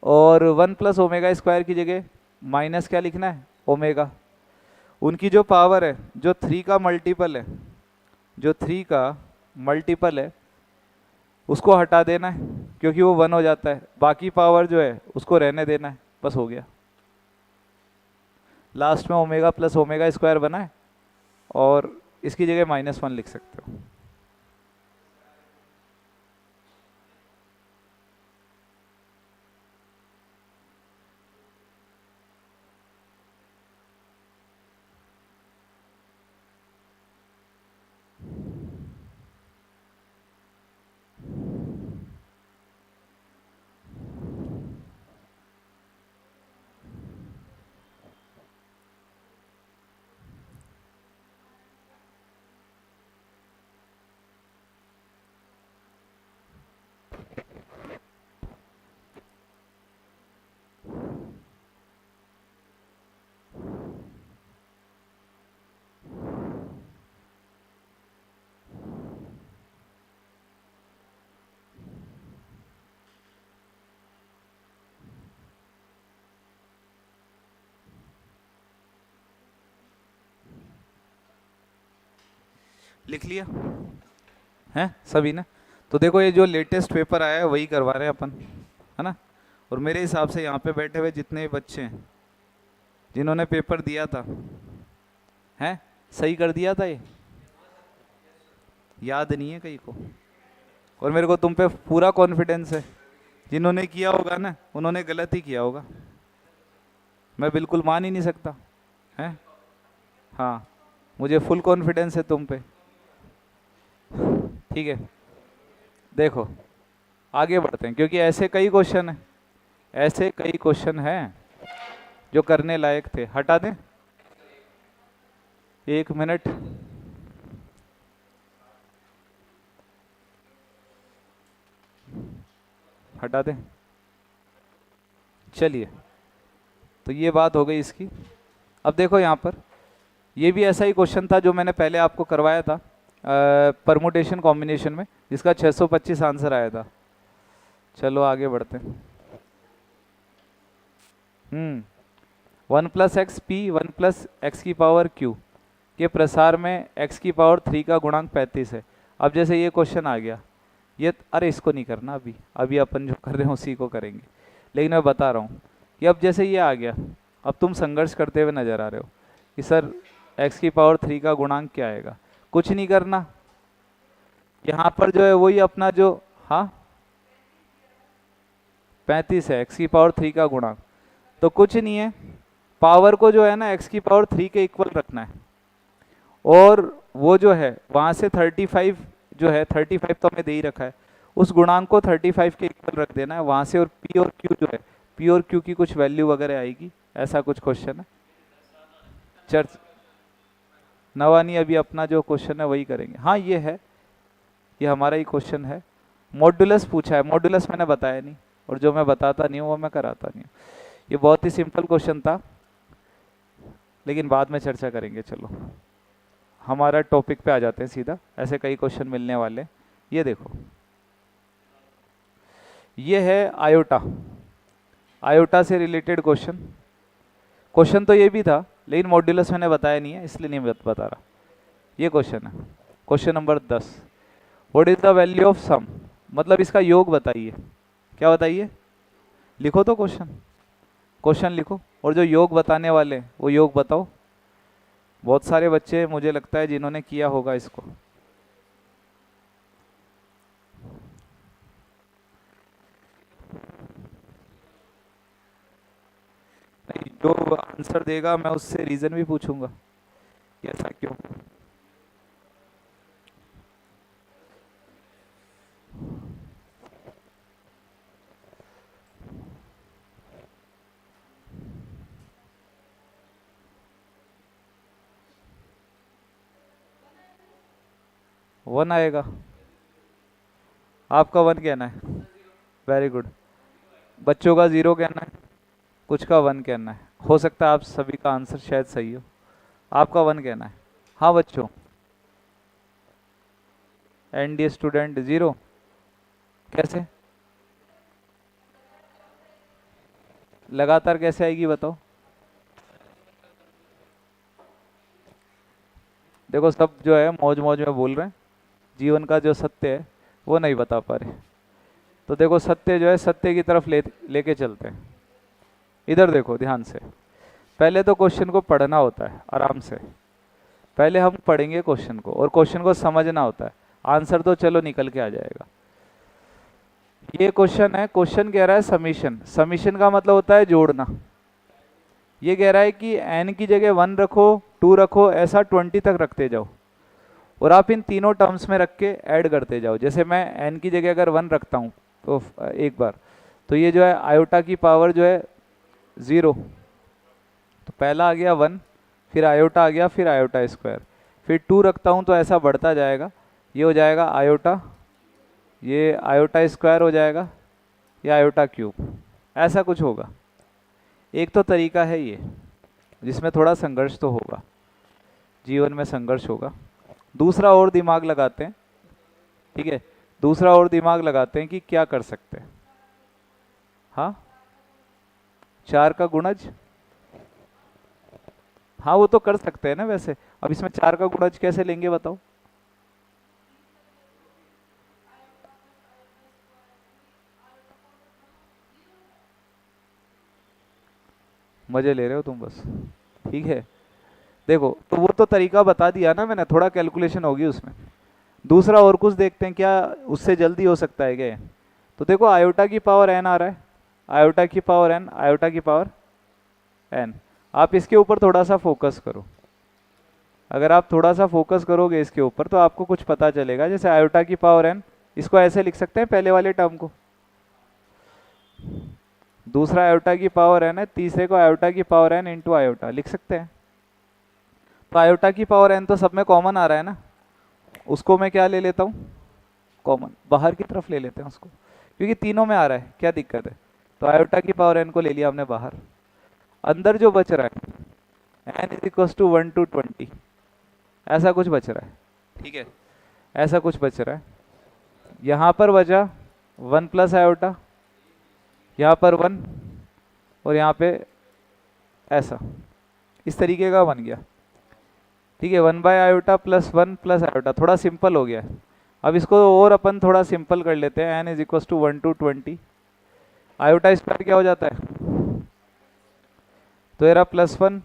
और 1 + ओमेगा स्क्वायर की जगह माइनस क्या लिखना है, ओमेगा। उनकी जो पावर है, जो 3 का मल्टीपल है, जो 3 का मल्टीपल है उसको हटा देना है, क्योंकि वो 1 हो जाता है, बाकी पावर जो है उसको रहने देना है, बस हो गया। लास्ट में ओमेगा प्लस ओमेगा स्क्वायर बना है, और इसकी जगह -1 लिख सकते हो। लिख लिया है सभी ने? तो देखो ये जो लेटेस्ट पेपर आया है वही करवा रहे हैं अपन, है ना। और मेरे हिसाब से यहाँ पे बैठे हुए जितने भी बच्चे हैं जिन्होंने पेपर दिया था, हैं, सही कर दिया था ये? याद नहीं है कहीं को? और मेरे को तुम पे पूरा कॉन्फिडेंस है, जिन्होंने किया होगा ना उन्होंने गलत ही किया होगा, मैं बिल्कुल मान ही नहीं सकता है। हाँ, मुझे फुल कॉन्फिडेंस है तुम पे। ठीक है, देखो आगे बढ़ते हैं, क्योंकि ऐसे कई क्वेश्चन हैं, ऐसे कई क्वेश्चन हैं जो करने लायक थे। हटा दें? 1 मिनट। हटा दें? चलिए, तो ये बात हो गई इसकी। अब देखो यहाँ पर ये भी ऐसा ही क्वेश्चन था जो मैंने पहले आपको करवाया था परमुटेशन कॉम्बिनेशन में, जिसका 625 आंसर आया था। चलो आगे बढ़ते हैं। 1+x p 1+x⁻q के प्रसार में x⁻³ का गुणांक 35 है। अब जैसे ये क्वेश्चन आ गया, ये अरे इसको नहीं करना अभी, अभी अपन जो कर रहे हैं उसी को करेंगे, लेकिन मैं बता रहा हूँ कि अब जैसे ये आ गया, अब तुम संघर्ष करते हुए नजर आ रहे हो कि सर x⁻³ का गुणांक क्या आएगा। कुछ नहीं करना, यहाँ पर जो है वही अपना जो, हाँ 35 है x⁻³ का गुणांक, तो कुछ नहीं है, पावर को जो है ना x⁻³ के इक्वल रखना है, और वो जो है वहाँ से 35 जो है 35 तो हमें दे ही रखा है, उस गुणांक को 35 के इक्वल रख देना है वहाँ से, और p और q जो है, p और q की कुछ वैल्यू वगैरह आएगी, ऐसा कुछ क्वेश्चन है। चर्च नवानी अभी अपना जो क्वेश्चन है वही करेंगे। हाँ ये है, ये हमारा ही क्वेश्चन है। मॉड्यूलस पूछा है, मॉड्यूलस मैंने बताया नहीं, और जो मैं बताता नहीं हूँ वो मैं कराता नहीं हूँ। ये बहुत ही सिंपल क्वेश्चन था, लेकिन बाद में चर्चा करेंगे। चलो हमारा टॉपिक पे आ जाते हैं सीधा, ऐसे कई क्वेश्चन मिलने वाले। ये देखो, ये है आयोटा, आयोटा से रिलेटेड क्वेश्चन। क्वेश्चन तो ये भी था, लेकिन मॉड्यूलस मैंने बताया नहीं है इसलिए नहीं बता रहा। ये क्वेश्चन है, question number 10। What is the value of sum, मतलब इसका योग बताइए। क्या बताइए? लिखो तो क्वेश्चन, क्वेश्चन लिखो, और जो योग बताने वाले वो योग बताओ। बहुत सारे बच्चे मुझे लगता है जिन्होंने किया होगा इसको। नहीं, जो आंसर देगा मैं उससे रीजन भी पूछूंगा कि ऐसा क्यों। वन आएगा, आपका वन कहना है, वेरी गुड। बच्चों का 0 कहना है, कुछ का 1 कहना है। हो सकता है आप सभी का आंसर शायद सही हो, आपका 1 कहना है। हाँ बच्चों, एनडी स्टूडेंट 0 कैसे? लगातार कैसे आएगी बताओ? देखो सब जो है मौज मौज में बोल रहे हैं, जीवन का जो सत्य है वो नहीं बता पा रहे। तो देखो सत्य जो है सत्य की तरफ लेके चलते हैं। इधर देखो ध्यान से, पहले तो क्वेश्चन को पढ़ना होता है आराम से, पहले हम पढ़ेंगे क्वेश्चन को, और क्वेश्चन को समझना होता है। आंसर तो चलो निकल के आ जाएगा। ये क्वेश्चन है, क्वेश्चन कह रहा है समीशन, समीशन का मतलब होता है जोड़ना। ये कह रहा है कि n की जगह 1 रखो, 2 रखो, ऐसा 20 तक रखते जाओ, और आप इन तीनों टर्म्स में रख के ऐड करते जाओ। जैसे मैं n की जगह अगर 1 रखता हूँ तो एक बार, तो ये जो है आयोटा की पावर जो है 0, तो पहला आ गया 1, फिर आयोटा आ गया, फिर आयोटा स्क्वायर, फिर 2 रखता हूँ तो ऐसा बढ़ता जाएगा, ये हो जाएगा आयोटा, ये आयोटा स्क्वायर हो जाएगा, ये आयोटा क्यूब, ऐसा कुछ होगा। एक तो तरीका है ये, जिसमें थोड़ा संघर्ष तो होगा, जीवन में संघर्ष होगा। दूसरा और दिमाग लगाते हैं, ठीक है, दूसरा और दिमाग लगाते हैं कि क्या कर सकते हैं। हाँ 4 का गुणज, हाँ वो तो कर सकते हैं ना वैसे। अब इसमें 4 का गुणज कैसे लेंगे बताओ? मजे ले रहे हो तुम बस, ठीक है। देखो तो वो तो तरीका बता दिया ना मैंने, थोड़ा कैलकुलेशन होगी उसमें। दूसरा और कुछ देखते हैं क्या उससे जल्दी हो सकता है क्या। तो देखो आयोटा की पावर एन आ रहा है, आयोटा की पावर एन, आयोटा की पावर एन। आप इसके ऊपर थोड़ा सा फोकस करो, अगर आप थोड़ा सा फोकस करोगे इसके ऊपर तो आपको कुछ पता चलेगा। जैसे आयोटा की पावर एन, इसको ऐसे लिख सकते हैं पहले वाले टर्म को, दूसरा आयोटा की पावर एन है, तीसरे को आयोटा की पावर एन इंटू आयोटा लिख सकते हैं। तो आयोटा की पावर एन तो सब में कॉमन आ रहा है ना, उसको मैं क्या ले लेता हूँ, कॉमन बाहर की तरफ ले लेते हैं उसको, क्योंकि तीनों में आ रहा है, क्या दिक्कत है। तो आयोटा की पावर एन को ले लिया हमने बाहर, अंदर जो बच रहा है n is equal to 1 to 20, ऐसा कुछ बच रहा है, ठीक है, ऐसा कुछ बच रहा है। यहाँ पर बचा 1 प्लस आयोटा, यहाँ पर 1, और यहाँ पे ऐसा, इस तरीके का बन गया, ठीक है। 1/आयोटा प्लस 1 प्लस आयोटा, थोड़ा सिंपल हो गया। अब इसको और अपन थोड़ा सिंपल कर लेते हैं, n is equal to 1 to 20, iota square क्या हो जाता है, तो ये रहा +1,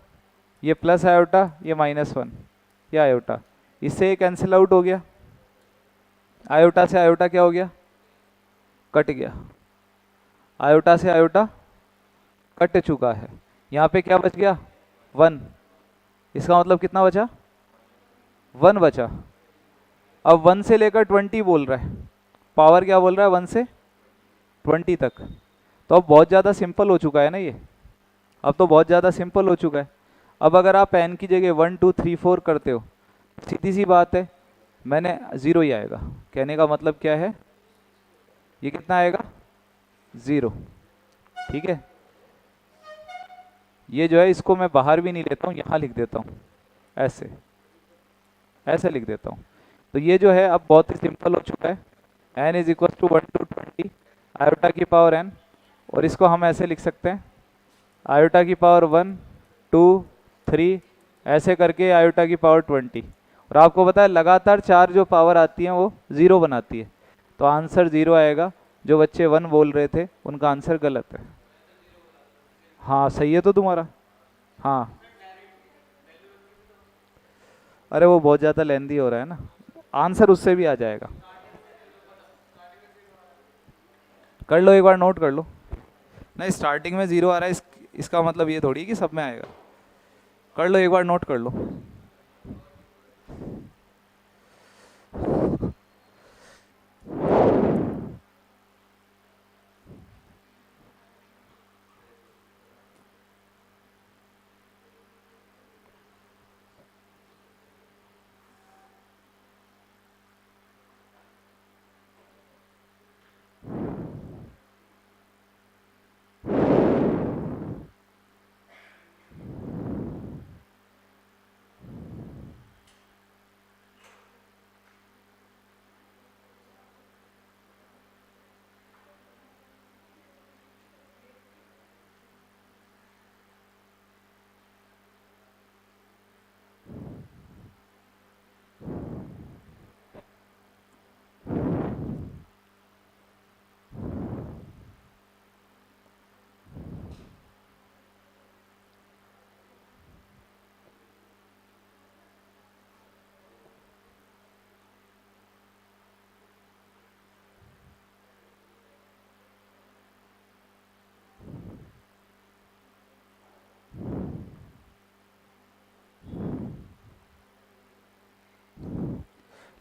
ये प्लस आयोटा, ये -1, ये आयोटा, इससे ये कैंसिल आउट हो गया, आयोटा से आयोटा क्या हो गया, कट गया, आयोटा से आयोटा कट चुका है। यहाँ पे क्या बच गया, 1, इसका मतलब कितना बचा, 1 बचा। अब 1 से लेकर 20 बोल रहा है, पावर क्या बोल रहा है 1 से 20 तक। तो अब बहुत ज़्यादा सिंपल हो चुका है ना ये, अब तो बहुत ज़्यादा सिंपल हो चुका है। अब अगर आप एन की जगह 1 2 3 4 करते हो, सीधी सी बात है, मैंने 0 ही आएगा, कहने का मतलब क्या है, ये कितना आएगा 0, ठीक है। ये जो है इसको मैं बाहर भी नहीं लेता हूँ, यहाँ लिख देता हूँ, ऐसे ऐसे लिख देता हूँ। तो ये जो है अब बहुत ही सिंपल हो चुका है, n is equal to 1 to 20 iota की पावर एन, और इसको हम ऐसे लिख सकते हैं, आयोटा की पावर 1 2 3, ऐसे करके आयोटा की पावर 20। और आपको पता है लगातार 4 जो पावर आती हैं वो 0 बनाती है, तो आंसर 0 आएगा। जो बच्चे 1 बोल रहे थे उनका आंसर गलत है। हाँ सही है तो तुम्हारा, हाँ, अरे वो बहुत ज़्यादा लेंदी हो रहा है ना, आंसर उससे भी आ जाएगा। कर लो एक बार, नोट कर लो। नहीं स्टार्टिंग में 0 आ रहा है, इसका मतलब ये थोड़ी कि सब में आएगा। कर लो एक बार, नोट कर लो।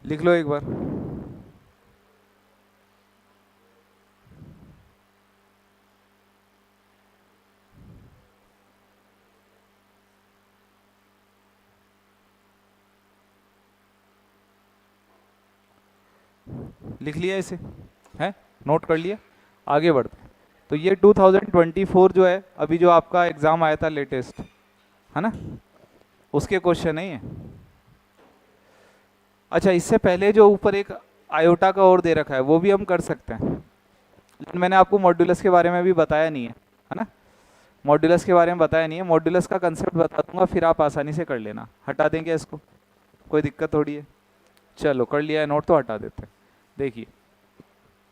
लिख लो एक बार। लिख लिया इसे, है नोट कर लिया, आगे बढ़ते हैं। तो ये 2024 जो है अभी जो आपका एग्ज़ाम आया था लेटेस्ट, है ना, उसके क्वेश्चन है ये। अच्छा इससे पहले जो ऊपर एक आयोटा का और दे रखा है वो भी हम कर सकते हैं, लेकिन मैंने आपको मॉड्यूलस के बारे में भी बताया नहीं है ना, मॉड्यूलस के बारे में बताया नहीं है। मॉड्यूलस का कंसेप्ट बता दूंगा, फिर आप आसानी से कर लेना। हटा देंगे इसको, कोई दिक्कत थोड़ी है। चलो कर लिया है नोट तो हटा देते हैं। देखिए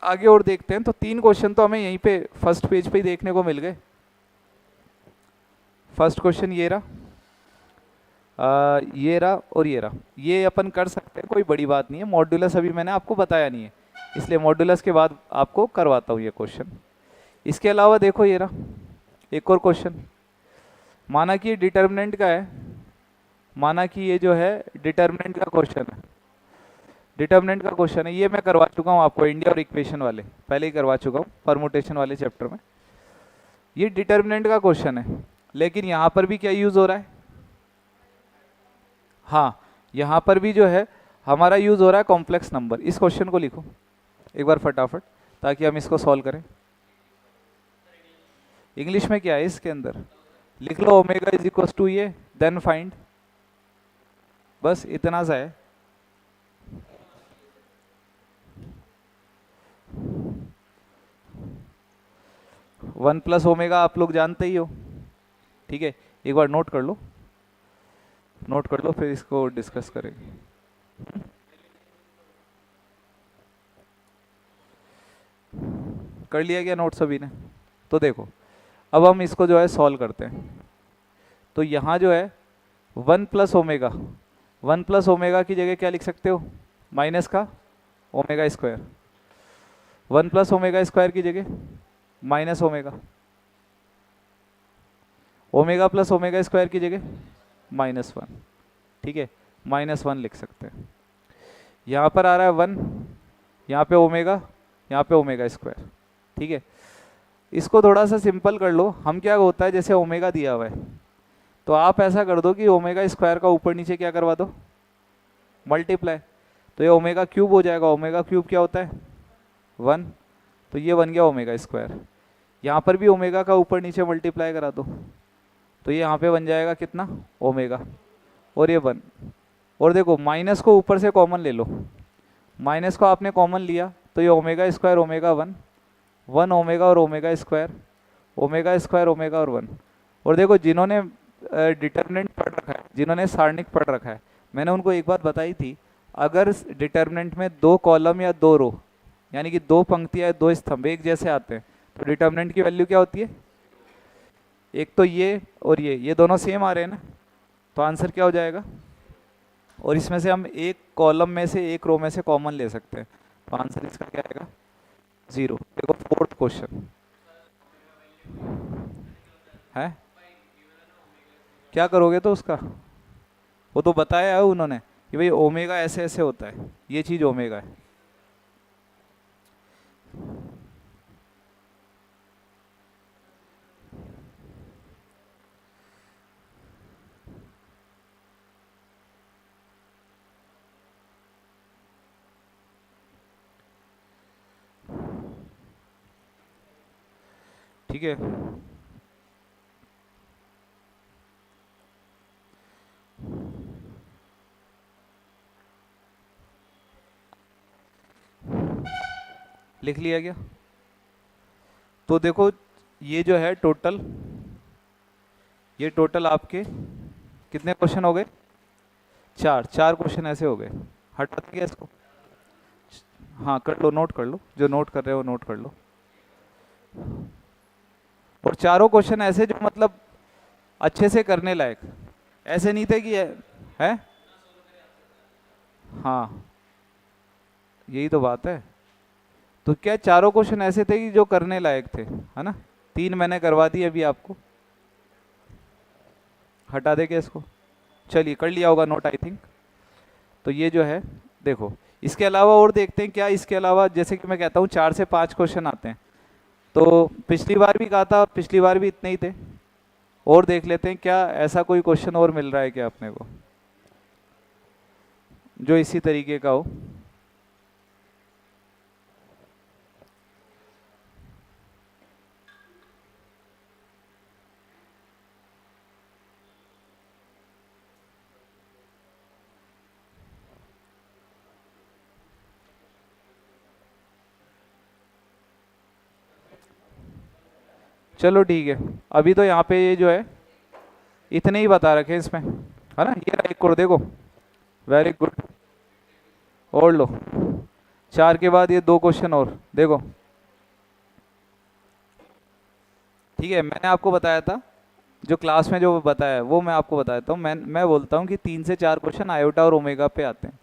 आगे और देखते हैं। तो 3 क्वेश्चन तो हमें यहीं पे फर्स्ट पेज पे ही देखने को मिल गए। फर्स्ट क्वेश्चन ये रहा, ये रहा और ये रहा, ये अपन कर सकते हैं, कोई बड़ी बात नहीं है। मॉड्यूलस अभी मैंने आपको बताया नहीं है, इसलिए मॉड्यूलस के बाद आपको करवाता हूँ ये क्वेश्चन। इसके अलावा देखो ये रहा एक और क्वेश्चन, माना कि ये डिटर्मिनेंट का है, माना कि ये जो है डिटर्मिनेंट का क्वेश्चन है, डिटर्मिनेंट का क्वेश्चन है, ये मैं करवा चुका हूँ आपको इंडिया और इक्वेशन वाले, पहले ही करवा चुका हूँ परमुटेशन वाले चैप्टर में। ये डिटर्मिनेंट का क्वेश्चन है, लेकिन यहाँ पर भी क्या यूज़ हो रहा है, हाँ यहाँ पर भी जो है हमारा यूज़ हो रहा है कॉम्प्लेक्स नंबर। इस क्वेश्चन को लिखो एक बार फटाफट ताकि हम इसको सॉल्व करें। इंग्लिश में क्या है इसके अंदर, लिख लो ओमेगा इज इक्वल टू ये, देन फाइंड, बस इतना सा है। वन प्लस ओमेगा आप लोग जानते ही हो, ठीक है, एक बार नोट कर लो, नोट कर लो, फिर इसको डिस्कस करेंगे। कर लिया क्या नोट सभी ने? तो देखो अब हम इसको जो है सॉल्व करते हैं। तो यहाँ जो है one plus omega, one plus omega की जगह क्या लिख सकते हो, माइनस का omega square, one plus omega square की जगह minus omega, omega plus omega square की जगह माइनस वन, ठीक है, माइनस वन लिख सकते हैं। यहाँ पर आ रहा है वन, यहाँ पे ओमेगा, यहाँ पे ओमेगा स्क्वायर, ठीक है। इसको थोड़ा सा सिंपल कर लो, हम क्या होता है जैसे ओमेगा दिया हुआ है, तो आप ऐसा कर दो कि ओमेगा स्क्वायर का ऊपर नीचे क्या करवा दो, मल्टीप्लाई, तो ये ओमेगा क्यूब हो जाएगा। ओमेगा क्यूब क्या होता है, वन, तो ये बन गया ओमेगा स्क्वायर। यहाँ पर भी ओमेगा का ऊपर नीचे मल्टीप्लाई करा दो, तो ये यहाँ पे बन जाएगा कितना, ओमेगा, और ये वन। और देखो माइनस को ऊपर से कॉमन ले लो, माइनस को आपने कॉमन लिया तो ये omega square omega one, one omega और omega square, omega square omega और वन। और देखो जिन्होंने डिटर्मिनेंट पढ़ रखा है, जिन्होंने सारणिक पढ़ रखा है, मैंने उनको एक बात बताई थी, अगर डिटर्मिनेंट में दो कॉलम या दो रो, यानी कि दो पंक्तियाँ या दो स्तंभ एक जैसे आते हैं, तो डिटर्मिनेंट की वैल्यू क्या होती है, एक तो ये और ये दोनों सेम आ रहे हैं ना, तो आंसर क्या हो जाएगा। और इसमें से हम एक कॉलम में से एक रो में से कॉमन ले सकते हैं, तो आंसर इसका क्या आएगा, जीरो। देखो फोर्थ क्वेश्चन है, क्या करोगे तो उसका, वो तो बताया है उन्होंने कि भाई ओमेगा ऐसे ऐसे होता है, ये चीज ओमेगा है। ठीक है, लिख लिया गया। तो देखो ये जो है टोटल, ये टोटल आपके कितने क्वेश्चन हो गए, चार, चार क्वेश्चन ऐसे हो गए। हटा देंगे इसको, हाँ कर लो, नोट कर लो, जो नोट कर रहे हो नोट कर लो। और चारों क्वेश्चन ऐसे जो मतलब अच्छे से करने लायक, ऐसे नहीं थे कि है, हाँ यही तो बात है। तो क्या चारों क्वेश्चन ऐसे थे कि जो करने लायक थे, है ना, तीन मैंने करवा दी अभी आपको। हटा देंगे इसको, चलिए कर लिया होगा नोट आई थिंक। तो ये जो है देखो, इसके अलावा और देखते हैं क्या, इसके अलावा जैसे कि मैं कहता हूँ 4 से 5 क्वेश्चन आते हैं, तो पिछली बार भी कहा था, पिछली बार भी इतने ही थे। और देख लेते हैं क्या ऐसा कोई क्वेश्चन और मिल रहा है क्या अपने को जो इसी तरीके का हो। चलो ठीक है, अभी तो यहाँ पे ये जो है इतने ही बता रखे हैं इसमें, है ना। ये एक और देखो, वेरी गुड, और लो, 4 के बाद ये 2 क्वेश्चन और देखो। ठीक है, मैंने आपको बताया था जो क्लास में जो बताया है वो मैं आपको बता देता हूँ। मैं बोलता हूँ कि 3 से 4 क्वेश्चन आयोटा और ओमेगा पे आते हैं,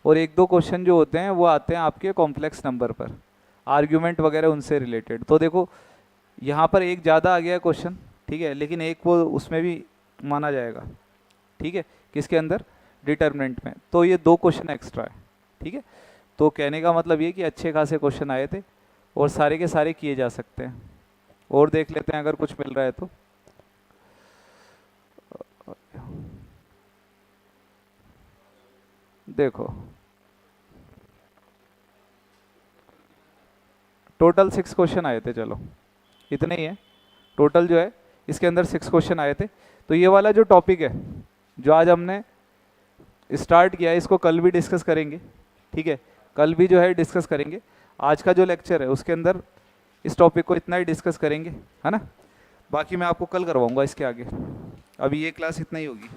और 1-2 क्वेश्चन जो होते हैं वो आते हैं आपके कॉम्प्लेक्स नंबर पर, आर्ग्यूमेंट वगैरह उनसे रिलेटेड। तो देखो यहाँ पर एक ज़्यादा आ गया क्वेश्चन, ठीक है, लेकिन एक वो उसमें भी माना जाएगा, ठीक है, किसके अंदर, डिटर्मिनेंट में। तो ये 2 क्वेश्चन एक्स्ट्रा है, ठीक है। तो कहने का मतलब ये कि अच्छे खासे क्वेश्चन आए थे और सारे के सारे किए जा सकते हैं। और देख लेते हैं अगर कुछ मिल रहा है तो। देखो टोटल 6 क्वेश्चन आए थे, चलो इतने ही है टोटल जो है, इसके अंदर 6 क्वेश्चन आए थे। तो ये वाला जो टॉपिक है जो आज हमने स्टार्ट किया है, इसको कल भी डिस्कस करेंगे, ठीक है, कल भी जो है डिस्कस करेंगे। आज का जो लेक्चर है उसके अंदर इस टॉपिक को इतना ही डिस्कस करेंगे, है ना। बाकी मैं आपको कल करवाऊंगा इसके आगे, अभी ये क्लास इतना ही होगी।